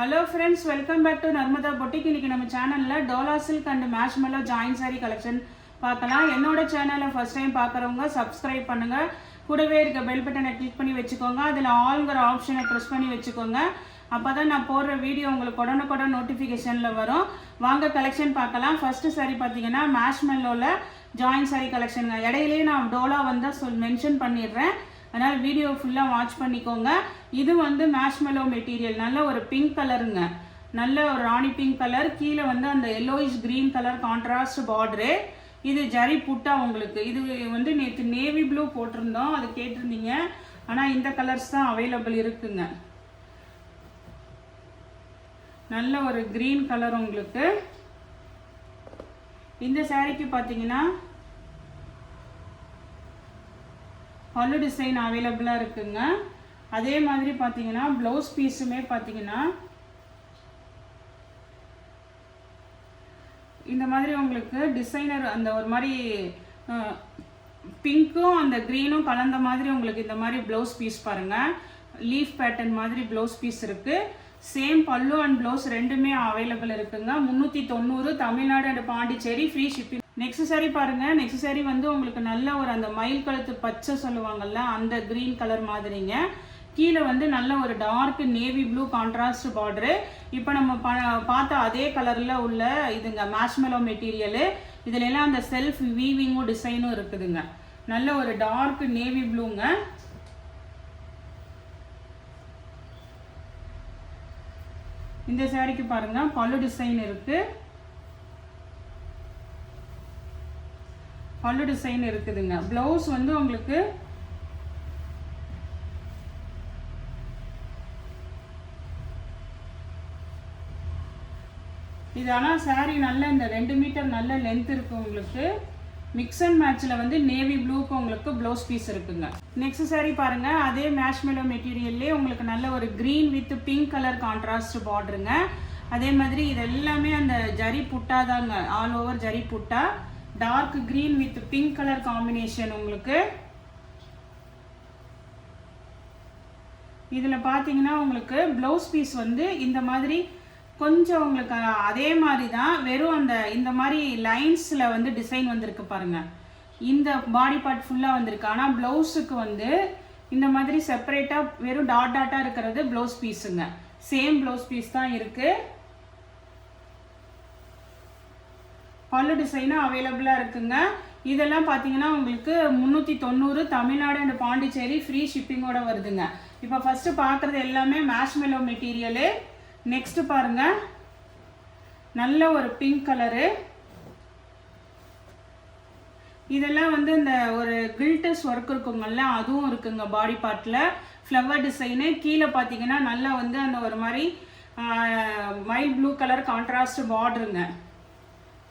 Hello friends, welcome back to Narmada Boutique. இன்னைக்கு நம்ம சேனல்ல டோலா சில்க் அண்ட் மேஷ்மெல்லோ ஜாயின் சாரி கலெக்ஷன் பார்க்கலாம். என்னோட சேனலை ஃபர்ஸ்ட் டைம் பார்க்குறவங்க சப்ஸ்கிரைப் பண்ணுங்க. கூடவே இருக்க பெல் பட்டனை கிளிக் பண்ணி வச்சுக்கோங்க. அதில் ஆல்ங்கிற ஆப்ஷனை ப்ரெஸ் பண்ணி வச்சுக்கோங்க. அப்பதான் நான் போடுற வீடியோ உங்களுக்கு உடனுக்குடன் நோட்டிஃபிகேஷனில் வரும். வாங்க கலெக்ஷன் பார்க்கலாம். ஃபர்ஸ்ட் சாரி பார்த்தீங்கன்னா மேஷ்மெல்லோவில் ஜாயின் சாரி கலெக்ஷனுங்க. இடையிலேயே நான் டோலா வந்து மென்ஷன் பண்ணிடுறேன். அதனால் வீடியோ ஃபுல்லாக வாட்ச் பண்ணிக்கோங்க. இது வந்து மேஷ்மெல்லோ மெட்டீரியல், நல்ல ஒரு பிங்க் கலருங்க, நல்ல ஒரு ராணி பிங்க் கலர், கீழே வந்து அந்த yellowish green colour contrast border. இது ஜரி புட்டா உங்களுக்கு. இது வந்து நேற்று நேவி ப்ளூ போட்டிருந்தோம், அது கேட்டிருந்தீங்க. ஆனால் இந்த கலர்ஸ் தான் அவைலபிள் இருக்குங்க. நல்ல ஒரு கிரீன் கலர் உங்களுக்கு. இந்த சாரிக்கு பார்த்தீங்கன்னா பல்லு டிசைன் அவைலபிளாக இருக்குங்க. அதே மாதிரி பார்த்தீங்கன்னா ப்ளவுஸ் பீஸுமே பார்த்தீங்கன்னா இந்த மாதிரி உங்களுக்கு டிசைனர் அந்த ஒரு மாதிரி பிங்க்கும் அந்த க்ரீனும் கலந்த மாதிரி உங்களுக்கு இந்த மாதிரி ப்ளவுஸ் பீஸ் பாருங்கள். லீஃப் பேட்டர்ன் மாதிரி ப்ளவுஸ் பீஸ் இருக்குது. சேம் பல்லு அண்ட் ப்ளவுஸ் ரெண்டுமே அவைலபிள் இருக்குங்க. 390 Tamil Nadu and Pondicherry, free shipping. Next sari பாருங்க. நெக்ஸ்ட் சாரி வந்து உங்களுக்கு நல்ல ஒரு அந்த மயில் கழுத்து பச்சை சொல்லுவாங்கல்ல, அந்த கிரீன் கலர் மாதிரிங்க. கீழே வந்து நல்ல ஒரு dark navy blue contrast border. இப்போ நம்ம பார்த்த அதே கலரில் உள்ள இதுங்க மேஷ்மெல்லோ மெட்டீரியலு. இதுல எல்லாம் அந்த செல்ஃப் வீவிங்கும் டிசைனும் இருக்குதுங்க. நல்ல ஒரு டார்க் நேவி ப்ளூங்க. இந்த சாரிக்கு பாருங்க பல்லு டிசைன் இருக்கு, பல்லு டிசைன் இருக்குதுங்க. பிளவுஸ் வந்து உங்களுக்கு இது ஆனால் சாரி நல்ல இந்த 2 மீட்டர் நல்ல லென்த் இருக்கு உங்களுக்கு. மிக்ஸ் அண்ட் மேட்சில் வந்து நேவி ப்ளூக்கு உங்களுக்கு ப்ளவுஸ் பீஸ் இருக்குங்க. நெக்ஸ்ட் சாரி பாருங்க. அதே மேஷ்மெல்லோ மெட்டீரியல்லே உங்களுக்கு நல்ல ஒரு green with pink colour contrast பார்டருங்க. அதே மாதிரி இது எல்லாமே அந்த ஜரி புட்டா தாங்க, all over zari butta. Dark green with pink colour combination உங்களுக்கு. இதில் பார்த்தீங்கன்னா உங்களுக்கு ப்ளவுஸ் பீஸ் வந்து இந்த மாதிரி கொஞ்சம் உங்களுக்கு அதே மாதிரி தான், வெறும் அந்த இந்த மாதிரி லைன்ஸில் வந்து டிசைன் வந்திருக்கு பாருங்க. இந்த பாடி பார்ட் ஃபுல்லாக வந்திருக்கு. ஆனால் ப்ளவுஸுக்கு வந்து இந்த மாதிரி செப்பரேட்டாக வெறும் டாட்டாக இருக்கிறது ப்ளவுஸ் பீஸுங்க. சேம் ப்ளவுஸ் பீஸ் தான் இருக்குது. பல்லு டிசைனும் அவைலபிளாக இருக்குங்க. இதெல்லாம் பார்த்தீங்கன்னா உங்களுக்கு 390 தமிழ்நாடு அண்ட் பாண்டிச்சேரி, ஃப்ரீ ஷிப்பிங்கோட வருதுங்க. இப்போ ஃபர்ஸ்ட் பார்க்குறது எல்லாமே மேஷ்மெல்லோ மெட்டீரியலு. நெக்ஸ்ட் பாருங்க நல்ல ஒரு பிங்க் கலரு. இதெல்லாம் வந்து இந்த ஒரு கில்டஸ் ஒர்க் இருக்குங்கல்ல, அதுவும் இருக்குங்க. பாடி பார்ட்டில் ஃப்ளவர் டிசைனு. கீழே பார்த்தீங்கன்னா நல்லா வந்து அந்த ஒரு மாதிரி மைல் ப்ளூ கலர் கான்ட்ராஸ்ட் பார்டருங்க.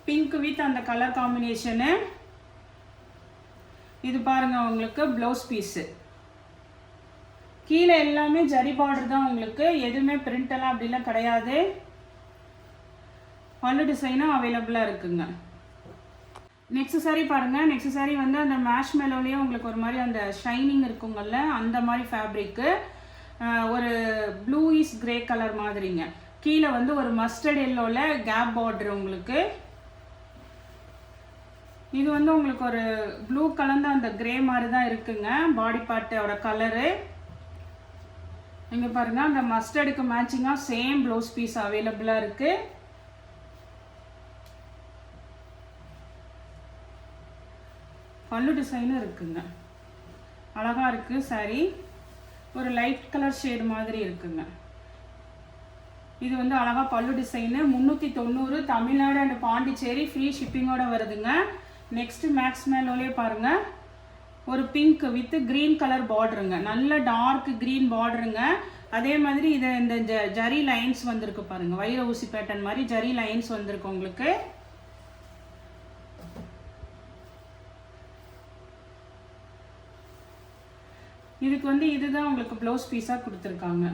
பிங்க் வித் அந்த கலர் காம்பினேஷனு. இது பாருங்க உங்களுக்கு ப்ளவுஸ் பீஸு. கீழே எல்லாமே ஜரி பார்டர் தான் உங்களுக்கு, எதுவுமே பிரிண்ட் எல்லாம் அப்படிலாம் கிடையாது. பல்லு டிசைனும் அவைலபிளாக இருக்குங்க. நெக்ஸ்ட் சாரி பாருங்க. நெக்ஸ்ட் சாரி வந்து அந்த மேஷ்மெல்லோலேயே உங்களுக்கு ஒரு மாதிரி அந்த ஷைனிங் இருக்குங்கல்ல, அந்த மாதிரி ஃபேப்ரிக்கு. ஒரு ப்ளூயிஷ் கிரே கலர் மாதிரிங்க. கீழே வந்து ஒரு மஸ்டர்ட் எல்லோவில் கேப் பார்டர் உங்களுக்கு. இது வந்து உங்களுக்கு ஒரு ப்ளூ கலந்த அந்த கிரே மாதிரி தான் இருக்குங்க பாடி பார்ட்டோட கலரு. இங்கே பாருங்க அந்த மஸ்டர்டுக்கு மேட்சிங்காக சேம் ப்ளவுஸ் பீஸ் அவைலபிளாக இருக்கு. பல்லு டிசைனும் இருக்குங்க. அழகா இருக்கு சாரி. ஒரு லைட் கலர் ஷேடு மாதிரி இருக்குங்க. இது வந்து அழகா பல்லு design. 390 Tamil Nadu and Pondicherry, free ஷிப்பிங்கோட வருதுங்க. நெக்ஸ்ட் மேஷ்மெல்லோலே பாருங்க ஒரு பிங்க் வித் கிரீன் கலர் பார்டருங்க. நல்ல டார்க் கிரீன் பார்டருங்க. அதே மாதிரி இது இந்த ஜரி லைன்ஸ் வந்திருக்கு பாருங்க, வைர ஊசி பேட்டர்ன் மாதிரி ஜரி லைன்ஸ் வந்திருக்கு உங்களுக்கு. இதுக்கு வந்து இதுதான் உங்களுக்கு ப்ளவுஸ் பீஸாக கொடுத்துருக்காங்க.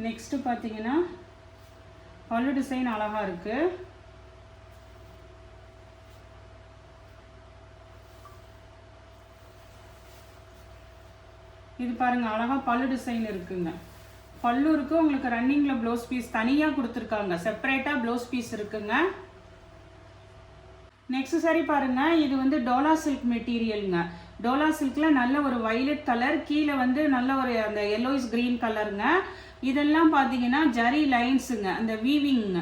நெக்ஸ்ட் பார்த்தீங்கன்னா பல்லு டிசைன் அழகா இருக்கு. இது பாருங்க அழகா பல்லு டிசைன் இருக்குங்க. பல்லூருக்கு உங்களுக்கு ரன்னிங்கில் ப்ளவுஸ் பீஸ் தனியாக கொடுத்துருக்காங்க, செப்பரேட்டாக ப்ளவுஸ் பீஸ் இருக்குங்க. நெக்ஸ்ட் சாரி பாருங்க, இது வந்து டோலா சில்க் மெட்டீரியலுங்க. டோலா சில்கில் நல்ல ஒரு வைலட் கலர், கீழே வந்து நல்ல ஒரு அந்த எல்லோயிஸ் க்ரீன் கலருங்க. இதெல்லாம் பார்த்தீங்கன்னா ஜரி லைன்ஸுங்க, அந்த வீவிங்க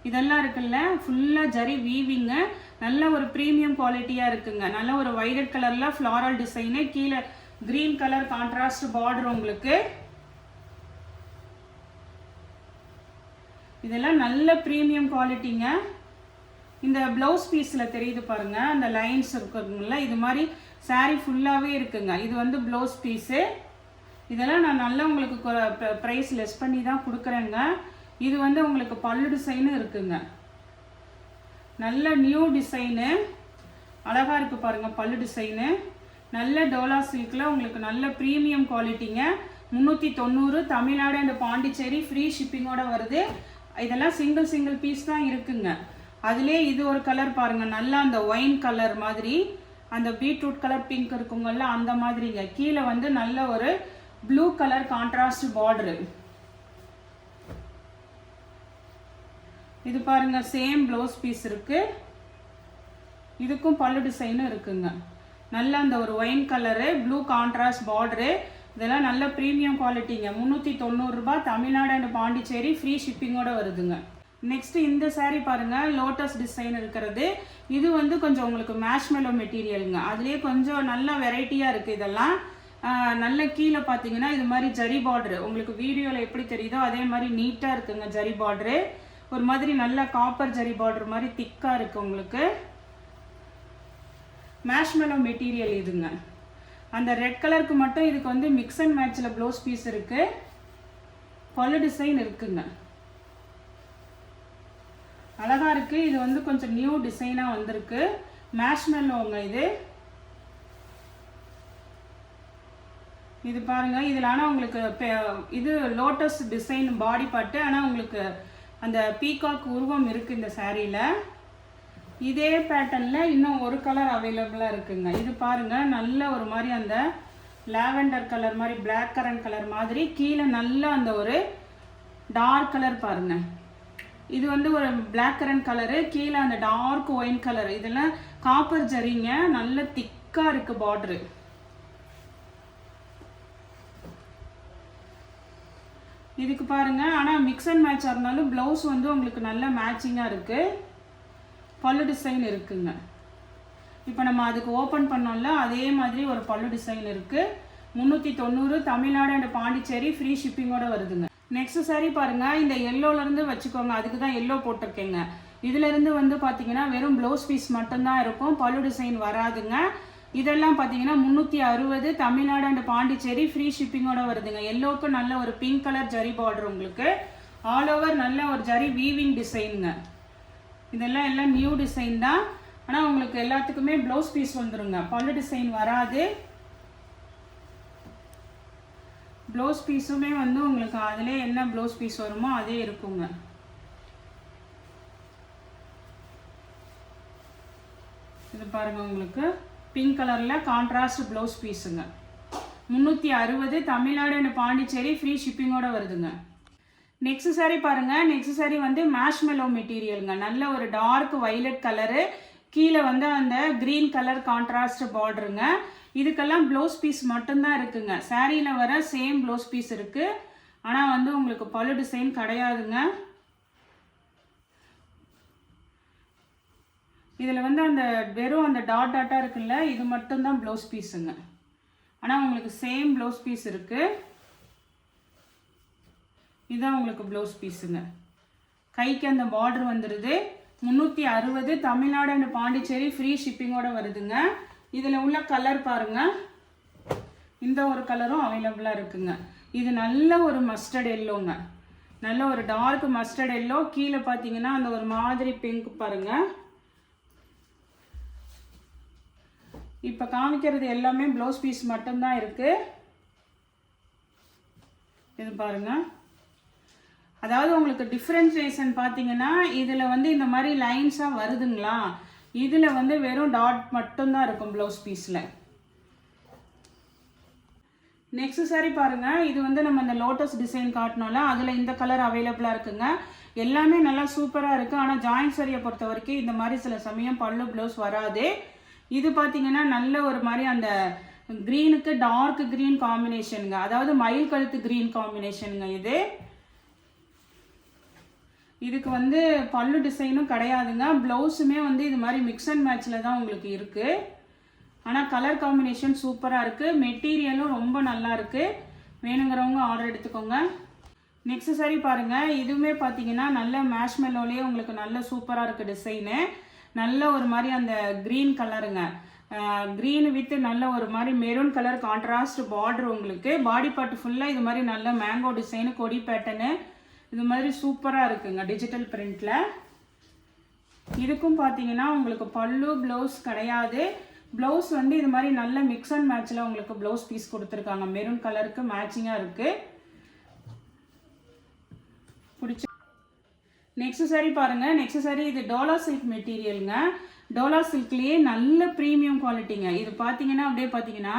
இதெல்லாம் இருக்குல்ல, ஃபுல்லாக ஜரி வீவிங்க. நல்ல ஒரு ப்ரீமியம் குவாலிட்டியாக இருக்குங்க. நல்ல ஒரு வைலட் கலரில் ஃப்ளாரல் டிசைனு, கீழே க்ரீன் கலர் கான்ட்ராஸ்ட் பார்டர் உங்களுக்கு. இதெல்லாம் நல்ல ப்ரீமியம் குவாலிட்டிங்க. இந்த ப்ளவுஸ் பீஸில் தெரியுது பாருங்கள், அந்த லைன்ஸ் இருக்குங்கள, இது மாதிரி சாரீ ஃபுல்லாகவே இருக்குங்க. இது வந்து ப்ளவுஸ் பீஸு. இதெல்லாம் நான் நல்லா உங்களுக்கு ப்ரைஸ் லெஸ் பண்ணி தான் கொடுக்குறேங்க. இது வந்து உங்களுக்கு பல்லு டிசைனும் இருக்குங்க, நல்ல நியூ டிசைனு, அழகாக இருக்குது பாருங்கள் பல்லு டிசைனு. நல்ல டோலா சில்கில் உங்களுக்கு நல்ல ப்ரீமியம் குவாலிட்டிங்க. 390 தமிழ்நாடு அண்ட் பாண்டிச்சேரி ஃப்ரீ ஷிப்பிங்கோட வருது. இதெல்லாம் சிங்கிள் பீஸ் தான் இருக்குங்க. அதிலே இது ஒரு கலர் பாருங்கள், நல்லா அந்த ஒயின் கலர் மாதிரி, அந்த பீட்ரூட் கலர் பிங்க் இருக்குங்கல்ல அந்த மாதிரிங்க. கீழே வந்து நல்ல ஒரு ப்ளூ கலர் கான்ட்ராஸ்ட் பார்டரு. இது பாருங்க சேம் ப்ளவுஸ் பீஸ் இருக்கு, இதுக்கும் பல்லு டிசைனும் இருக்குங்க. நல்ல அந்த ஒரு wine colour, blue contrast border. இதெல்லாம் நல்ல ப்ரீமியம் குவாலிட்டிங்க. 390 ரூபாய், தமிழ்நாடு அண்ட் பாண்டிச்சேரி ஃப்ரீ ஷிப்பிங்கோட வருதுங்க. நெக்ஸ்ட் இந்த சாரீ பாருங்க, லோட்டஸ் டிசைன் இருக்கிறது. இது வந்து கொஞ்சம் உங்களுக்கு மேஷ்மெலோ மெட்டீரியலுங்க. அதுலேயே கொஞ்சம் நல்ல வெரைட்டியாக இருக்குது. இதெல்லாம் நல்ல கீழே பார்த்தீங்கன்னா இது மாதிரி ஜரி பார்டரு, உங்களுக்கு வீடியோவில் எப்படி தெரியுதோ அதே மாதிரி நீட்டாக இருக்குங்க. ஜரி பார்டரு ஒரு மாதிரி நல்ல காப்பர் ஜரி பார்டர் மாதிரி திக்காக இருக்குது உங்களுக்கு. மேஷ்மெலோ மெட்டீரியல் இதுங்க. அந்த ரெட் கலருக்கு மட்டும் இதுக்கு வந்து மிக்ஸ் அண்ட் மேட்சில் ப்ளவுஸ் பீஸ் இருக்குது, பல்லு டிசைன் இருக்குங்க. அழகா இருக்கு. இது வந்து கொஞ்சம் நியூ டிசைனா வந்திருக்கு, மேஷ்மெல்லோங்க இது. இது பாருங்க, இதில் ஆனால் உங்களுக்கு இது லோட்டஸ் டிசைன் பாடி பார்ட்டு, ஆனால் உங்களுக்கு அந்த பீகாக் உருவம் இருக்குது இந்த சாரியில். இதே பேட்டர்னில் இன்னும் ஒரு கலர் அவைலபிளாக இருக்குங்க. இது பாருங்க, நல்ல ஒரு மாதிரி அந்த லாவெண்டர் கலர் மாதிரி, பிளாக் கரண்ட் கலர் மாதிரி, கீழே நல்ல அந்த ஒரு டார்க் கலர் பாருங்க. இது வந்து ஒரு பிளாக் கரண்ட் கலரு, கீழே அந்த டார்க் ஒயின் கலர். இதெல்லாம் காப்பர் ஜரிங்க, நல்ல திக்காக இருக்கு பார்டரு. இதுக்கு பாருங்க, ஆனால் மிக்ஸ் அண்ட் மேட்சாக இருந்தாலும் ப்ளவுஸ் வந்து உங்களுக்கு நல்ல மேட்சிங்காக இருக்கு, பல்லு டிசைன் இருக்குங்க. இப்போ நம்ம அதுக்கு ஓப்பன் பண்ணோம்ல, அதே மாதிரி ஒரு பல்லு டிசைன் இருக்கு. 390 தமிழ்நாடு அண்ட் பாண்டிச்சேரி ஃப்ரீ ஷிப்பிங்கோட வருதுங்க. நெக்ஸ்ட் சாரி பாருங்க, இந்த எல்லோலேருந்து வச்சுக்கோங்க, அதுக்கு தான் எல்லோ போட்டிருக்கேங்க. இதுலேருந்து வந்து பார்த்தீங்கன்னா வெறும் ப்ளவுஸ் பீஸ் மட்டும்தான் இருக்கும், பல்லு டிசைன் வராதுங்க. இதெல்லாம் பார்த்தீங்கன்னா 360 தமிழ்நாடு அண்ட் பாண்டிச்சேரி ஃப்ரீ ஷிப்பிங்கோட வருதுங்க. எல்லோவுக்கு நல்ல ஒரு பிங்க் கலர் ஜரி பார்டர் உங்களுக்கு. ஆல் ஓவர் நல்ல ஒரு ஜரி வீவிங் டிசைனுங்க. இதெல்லாம் நியூ டிசைன் தான், ஆனால் உங்களுக்கு எல்லாத்துக்குமே ப்ளவுஸ் பீஸ் வந்துருங்க, பல்லு டிசைன் வராது. ப்ளவுஸ் பீஸுமே வந்து உங்களுக்கு அதிலே என்ன ப்ளவுஸ் பீஸ் வருமோ அதே இருக்குங்க. இது பாருங்க, உங்களுக்கு பிங்க் கலரில் கான்ட்ராஸ்ட் ப்ளவுஸ் பீஸுங்க. 360 தமிழ்நாடு அண்ட் பாண்டிச்சேரி ஃப்ரீ ஷிப்பிங்கோட வருதுங்க. நெக்ஸ்ட் சாரி பாருங்க, நெக்ஸ்ட் சாரி வந்து மேஷ்மெலோ மெட்டீரியலுங்க. நல்ல ஒரு டார்க் வைலட் கலரு, கீழே வந்து அந்த கிரீன் கலர் கான்ட்ராஸ்ட் பார்டருங்க. இதுக்கெல்லாம் ப்ளவுஸ் பீஸ் மட்டும்தான் இருக்குங்க. சாரியில் வர சேம் ப்ளவுஸ் பீஸ் இருக்கு, ஆனால் வந்து உங்களுக்கு பல்லு டிசைன் கிடையாதுங்க. இதில் வந்து அந்த வெறும் அந்த டாட்டாக இருக்குல்ல, இது மட்டும்தான் ப்ளவுஸ் பீஸுங்க. ஆனால் உங்களுக்கு சேம் ப்ளவுஸ் பீஸ் இருக்கு. இதுதான் உங்களுக்கு ப்ளவுஸ் பீஸுங்க. கைக்கு அந்த பார்டர் வந்துடுது. 360 தமிழ்நாடு அண்ட் பாண்டிச்சேரி ஃப்ரீ ஷிப்பிங்கோட வருதுங்க. இதில் உள்ள கலர் பாருங்க, இந்த ஒரு கலரும் அவைலபிளாக இருக்குங்க. இது நல்ல ஒரு மஸ்டர்ட் எல்லோங்க, நல்ல ஒரு டார்க் மஸ்டர்ட் எல்லோ. கீழே பார்த்தீங்கன்னா அந்த ஒரு மாதிரி பிங்க் பாருங்க. இப்போ காமிக்கிறது எல்லாமே ப்ளவுஸ் பீஸ் மட்டும்தான் இருக்கு. இது பாருங்க, அதாவது உங்களுக்கு டிஃப்ரென்சியேஷன் பார்த்தீங்கன்னா இதில் வந்து இந்த மாதிரி லைன்ஸாக வருதுங்களா, இதில் வந்து வெறும் டாட் மட்டும்தான் இருக்கும் ப்ளவுஸ் பீஸில். நெக்ஸ்ட் saree பாருங்க, இது வந்து நம்ம இந்த லோட்டஸ் டிசைன் காட்டணும்ல, அதில் இந்த கலர் அவைலபிளாக இருக்குங்க. எல்லாமே நல்லா சூப்பராக இருக்குது. ஆனால் ஜாயின் சாரியை பொறுத்த வரைக்கும் இந்த மாதிரி சில சமயம் பல்லு ப்ளவுஸ் வராது. இது பார்த்தீங்கன்னா நல்ல ஒரு மாதிரி அந்த க்ரீனுக்கு டார்க் க்ரீன் காம்பினேஷனுங்க, அதாவது மயில் கழுத்து க்ரீன் காம்பினேஷனுங்க. இதுக்கு வந்து பல்லு டிசைனும் கிடையாதுங்க. ப்ளவுஸுமே வந்து இது மாதிரி மிக்ஸ் அண்ட் மேட்ச்சில் தான் உங்களுக்கு இருக்குது. ஆனால் கலர் காம்பினேஷன் சூப்பராக இருக்குது. மெட்டீரியலும் ரொம்ப நல்லா இருக்குது. வேணுங்கிறவங்க ஆர்டர் எடுத்துக்கோங்க. நெக்ஸ்ட் saree பாருங்கள், இதுவுமே பார்த்தீங்கன்னா நல்ல மேஷ்மெல்லோலேயே உங்களுக்கு நல்ல சூப்பராக இருக்குது டிசைனு. நல்ல ஒரு மாதிரி அந்த க்ரீன் கலருங்க, க்ரீன் வித் நல்ல ஒரு மாதிரி மெரூன் கலர் கான்ட்ராஸ்ட் பார்டர். உங்களுக்கு பாடி பார்ட் ஃபுல்லாக இது மாதிரி நல்ல மேங்கோ டிசைனு, கொடி பேட்டர்னு இது மாதிரி சூப்பராக இருக்குங்க டிஜிட்டல் பிரிண்டில். இதுக்கும் பார்த்தீங்கன்னா உங்களுக்கு பல்லு ப்ளவுஸ் கிடையாது. ப்ளவுஸ் வந்து இது மாதிரி நல்ல மிக்ஸ் அண்ட் மேட்சில் உங்களுக்கு ப்ளவுஸ் பீஸ் கொடுத்துருக்காங்க. மெரூன் கலருக்கு மேட்சிங்காக இருக்குது. பிடிச்சி நெக்ஸ்ட் saree பாருங்கள். நெக்ஸ்ட் saree இது டோலா சில்க் மெட்டீரியலுங்க. டோலா சில்க்லேயே நல்ல ப்ரீமியம் குவாலிட்டிங்க. இது பார்த்தீங்கன்னா அப்படியே பார்த்தீங்கன்னா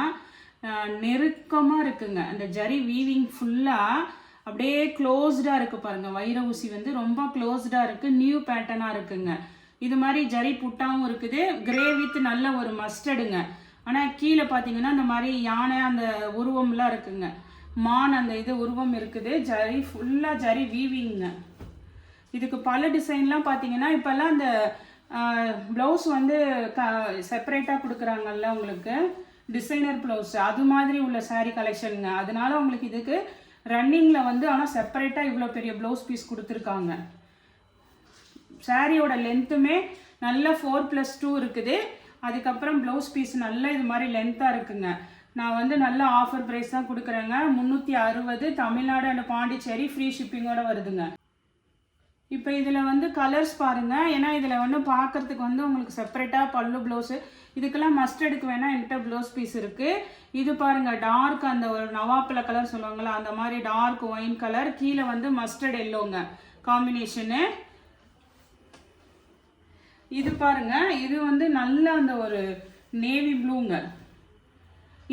நெருக்கமாக இருக்குங்க. அந்த ஜரி வீவிங் ஃபுல்லாக அப்படியே க்ளோஸ்டாக இருக்குது பாருங்கள். வைர ஊசி வந்து ரொம்ப க்ளோஸ்டாக இருக்குது. நியூ பேட்டர்னாக இருக்குங்க. இது மாதிரி ஜரி புட்டாவும் இருக்குது. கிரே வித் நல்ல ஒரு மஸ்டர்டுங்க. ஆனால் கீழே பார்த்தீங்கன்னா இந்த மாதிரி யானை அந்த உருவம்லாம் இருக்குங்க. மான் அந்த இது உருவம் இருக்குது. ஜரி ஃபுல்லாக ஜரி வீவிங்க. இதுக்கு பல டிசைன்லாம் பார்த்தீங்கன்னா இப்போல்லாம் அந்த ப்ளவுஸ் வந்து செப்பரேட்டாக கொடுக்குறாங்கல்ல உங்களுக்கு டிசைனர் ப்ளவுஸ், அது மாதிரி உள்ள saree கலெக்ஷனுங்க. அதனால உங்களுக்கு இதுக்கு ரன்னிங்கில் வந்து ஆனால் செப்பரேட்டாக இவ்வளோ பெரிய ப்ளவுஸ் பீஸ் கொடுத்துருக்காங்க. சாரியோட லென்த்துமே நல்ல 4+2 இருக்குது. அதுக்கப்புறம் ப்ளவுஸ் பீஸ் நல்ல இது மாதிரி லென்த்தாக இருக்குங்க. நான் வந்து நல்ல ஆஃபர் ப்ரைஸ் தான் கொடுக்குறேங்க. 360 தமிழ்நாடு அண்ட் பாண்டிச்சேரி ஃப்ரீ ஷிப்பிங்கோடு வருதுங்க. இப்போ இதில் வந்து கலர்ஸ் பாருங்கள். ஏன்னா இதில் வந்து பார்க்குறதுக்கு வந்து உங்களுக்கு செப்பரேட்டாக பல்லு ப்ளவுஸு இதுக்கெல்லாம் மஸ்டர்டுக்கு வேணால் என்கிட்ட ப்ளவுஸ் பீஸ் இருக்குது. இது பாருங்கள் டார்க் அந்த ஒரு நவாப்பிள கலர் சொல்லுவாங்களா அந்த மாதிரி டார்க் ஒயின் கலர், கீழே வந்து மஸ்டர்ட் எல்லோங்க காம்பினேஷனு. இது பாருங்க, இது வந்து நல்ல அந்த ஒரு நேவி ப்ளூங்க.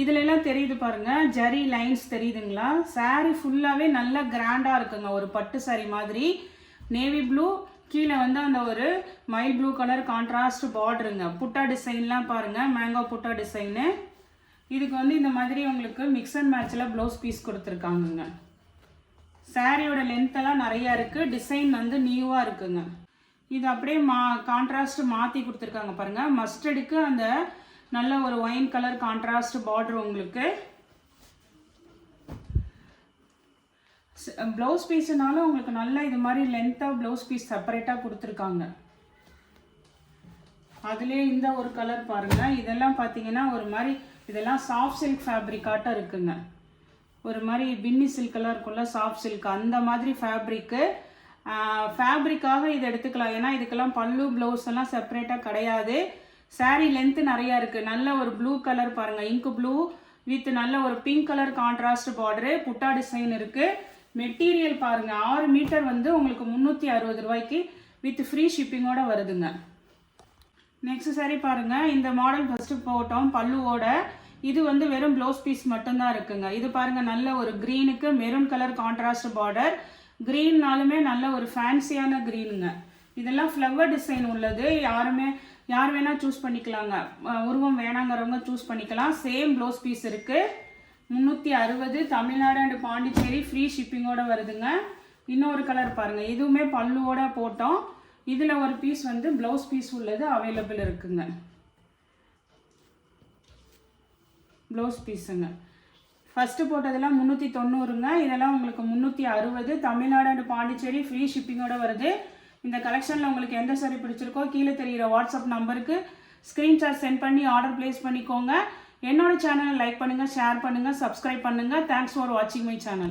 இதுல எல்லாம் தெரியுது பாருங்க ஜரி லைன்ஸ் தெரியுதுங்களா. சாரி ஃபுல்லாவே நல்ல கிராண்டா இருக்குங்க. ஒரு பட்டு சாரி மாதிரி நேவி ப்ளூ, கீழே வந்து அந்த ஒரு மைல் ப்ளூ கலர் கான்ட்ராஸ்ட் பார்டருங்க. புட்டா டிசைன்லாம் பாருங்க, மேங்கோ புட்டா டிசைனு. இதுக்கு வந்து இந்த மாதிரி உங்களுக்கு மிக்ஸ் அண்ட் மேட்சில் ப்ளவுஸ் பீஸ் கொடுத்துருக்காங்கங்க. சாரியோட லென்த்தெல்லாம் நிறையா இருக்குது. டிசைன் வந்து நியூவாக இருக்குங்க. இது அப்படியே கான்ட்ராஸ்ட் மாற்றி கொடுத்துருக்காங்க பாருங்கள். மஸ்டர்டுக்கு அந்த நல்ல ஒரு ஒயின் கலர் கான்ட்ராஸ்ட் பார்டர் உங்களுக்கு. ப்ளவுஸ் பீஸ்னாலும் உங்களுக்கு நல்ல இது மாதிரி லென்த்தாக ப்ளவுஸ் பீஸ் செப்பரேட்டாக கொடுத்துருக்காங்க. அதுலேயே இந்த ஒரு கலர் பாருங்கள். இதெல்லாம் பார்த்தீங்கன்னா ஒரு மாதிரி இதெல்லாம் சாஃப்ட் சில்க் ஃபேப்ரிக்காட்டம் இருக்குங்க. ஒரு மாதிரி பின்னி சில்கெல்லாம் இருக்குல்ல சாஃப்ட் சில்க், அந்த மாதிரி ஃபேப்ரிக்கு. ஃபேப்ரிக்காக இதை எடுத்துக்கலாம். ஏன்னா இதுக்கெல்லாம் பல்லு ப்ளவுஸ் எல்லாம் செப்பரேட்டாக கிடையாது. சாரீ லென்த்து நிறையா இருக்குது. நல்ல ஒரு ப்ளூ கலர் பாருங்கள், இங்கு ப்ளூ வித் நல்ல ஒரு பிங்க் கலர் கான்ட்ராஸ்ட் பார்டரு, புட்டா டிசைன் இருக்குது. மெட்டீரியல் பாருங்கள், 6 மீட்டர் வந்து உங்களுக்கு 360 ரூபாய்க்கு வித் ஃப்ரீ ஷிப்பிங்கோட வருதுங்க. நெக்ஸ்ட் சாரி பாருங்கள். இந்த மாடல் ஃபஸ்ட்டு போட்டோம் பல்லுவோட. இது வந்து வெறும் ப்ளவுஸ் பீஸ் மட்டும்தான் இருக்குங்க. இது பாருங்கள், நல்ல ஒரு க்ரீனுக்கு மெரூன் கலர் கான்ட்ராஸ்ட் பார்டர். க்ரீன்னாலுமே நல்ல ஒரு ஃபேன்சியான க்ரீனுங்க. இதெல்லாம் ஃப்ளவர் டிசைன் உள்ளது. யார் வேணால் சூஸ் பண்ணிக்கலாங்க. உருவம் வேணாங்கிறவங்க சூஸ் பண்ணிக்கலாம். சேம் ப்ளவுஸ் பீஸ் இருக்குது. 360 தமிழ்நாடு அண்ட் பாண்டிச்சேரி ஃப்ரீ ஷிப்பிங்கோட வருதுங்க. இன்னொரு கலர் பாருங்கள், இதுவுமே பல்லுவோட போட்டோம். இதில் ஒரு பீஸ் வந்து ப்ளவுஸ் பீஸ் உள்ளது அவைலபிள் இருக்குங்க. ப்ளவுஸ் பீஸுங்க. ஃபஸ்ட்டு போட்டதெல்லாம் 390ங்க. இதெல்லாம் உங்களுக்கு 360 தமிழ்நாடு அண்ட் பாண்டிச்சேரி ஃப்ரீ ஷிப்பிங்கோட வருது. இந்த கலெக்ஷனில் உங்களுக்கு எந்த சாரி பிடிச்சிருக்கோ கீழே தெரிகிற வாட்ஸ்அப் நம்பருக்கு ஸ்க்ரீன்ஷாட் சென்ட் பண்ணி ஆர்டர் ப்ளேஸ் பண்ணிக்கோங்க. என்னோட சேனலை லைக் பண்ணுங்கள், ஷேர் பண்ணுங்கள், சப்ஸ்கிரைப் பண்ணுங்கள். தேங்க்ஸ் ஃபார் வாட்சிங் மை சேனல்.